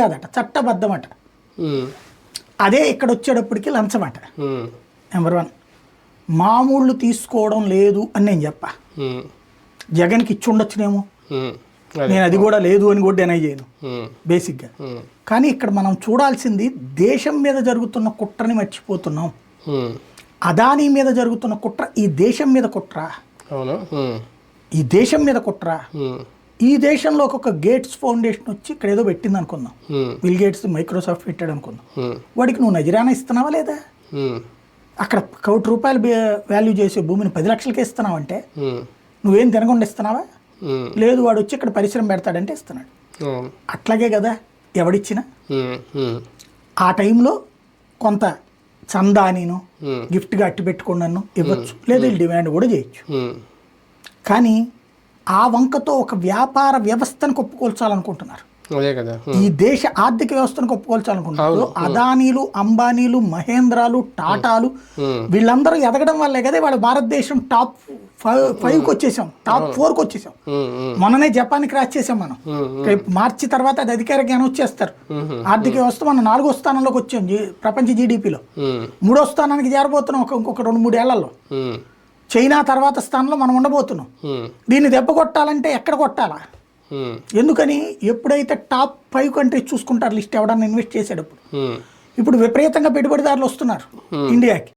కాదట, చట్టబద్ధమట. అదే ఇక్కడ వచ్చేటప్పటికి లంచమట. నెంబర్ 1 మామూళ్ళు తీసుకోవడం లేదు అని నేను చెప్పా. జగన్కి ఇచ్చి ఉండొచ్చునేమో, నేను అది కూడా లేదు అని కూడా డెనై చేయను బేసిక్గా. కానీ ఇక్కడ మనం చూడాల్సింది దేశం మీద జరుగుతున్న కుట్రని మర్చిపోతున్నాం. అదానీ మీద జరుగుతున్న కుట్ర ఈ దేశం మీద కుట్ర, ఈ దేశం మీద కుట్ర. ఈ దేశంలో ఒక గేట్స్ ఫౌండేషన్ వచ్చి ఇక్కడ ఏదో పెట్టింది అనుకుందాం, బిల్ గేట్స్ మైక్రోసాఫ్ట్ పెట్టాడు అనుకుందాం. వాడికి నువ్వు నజరానా ఇస్తున్నావా లేదా? అక్కడ ₹1 కోటి వాల్యూ చేసే భూమిని 10 లక్షలకే ఇస్తున్నావంటే నువ్వేం తినకుండా ఇస్తున్నావా? లేదు, వాడు వచ్చి ఇక్కడ పరిశ్రమ పెడతాడంటే ఇస్తున్నాడు. అట్లాగే కదా ఎవడిచ్చినా. ఆ టైంలో కొంత చందానీను గిఫ్ట్గా అట్టి పెట్టుకున్నాను ఇవ్వచ్చు, లేదా వీళ్ళు డిమాండ్ కూడా చేయొచ్చు. కానీ ఆ వంకతో ఒక వ్యాపార వ్యవస్థను ఒప్పుకోల్చాలనుకుంటున్నారు, ఈ దేశ ఆర్థిక వ్యవస్థను ఒప్పుకోల్చాలనుకుంటున్నారు. అదానీలు, అంబానీలు, మహేంద్రాలు, టాటాలు వీళ్ళందరూ ఎదగడం వల్లే కదా వాళ్ళ భారతదేశం టాప్ 5కి వచ్చేసాం, టాప్ 4కి వచ్చేసాం. మొన్ననే జపాన్ క్రాస్ చేసాం మనం. రేపు మార్చి తర్వాత అది అధికారికంగా వచ్చేస్తారు. ఆర్థిక వ్యవస్థ మనం 4వ స్థానంలోకి వచ్చాం ప్రపంచ జీడిపిలో. 3వ స్థానానికి చేరబోతున్నాం ఇంకొక 2-3 ఏళ్లలో. చైనా తర్వాత స్థానంలో మనం ఉండబోతున్నాం. దీన్ని దెబ్బ కొట్టాలంటే ఎక్కడ కొట్టాలా? ఎందుకని ఎప్పుడైతే టాప్ 5 కంట్రీస్ చూసుకుంటారు లిస్ట్ ఎవడన్నా ఇన్వెస్ట్ చేసేటప్పుడు, ఇప్పుడు విపరీతంగా పెట్టుబడిదారులు వస్తున్నారు ఇండియాకి.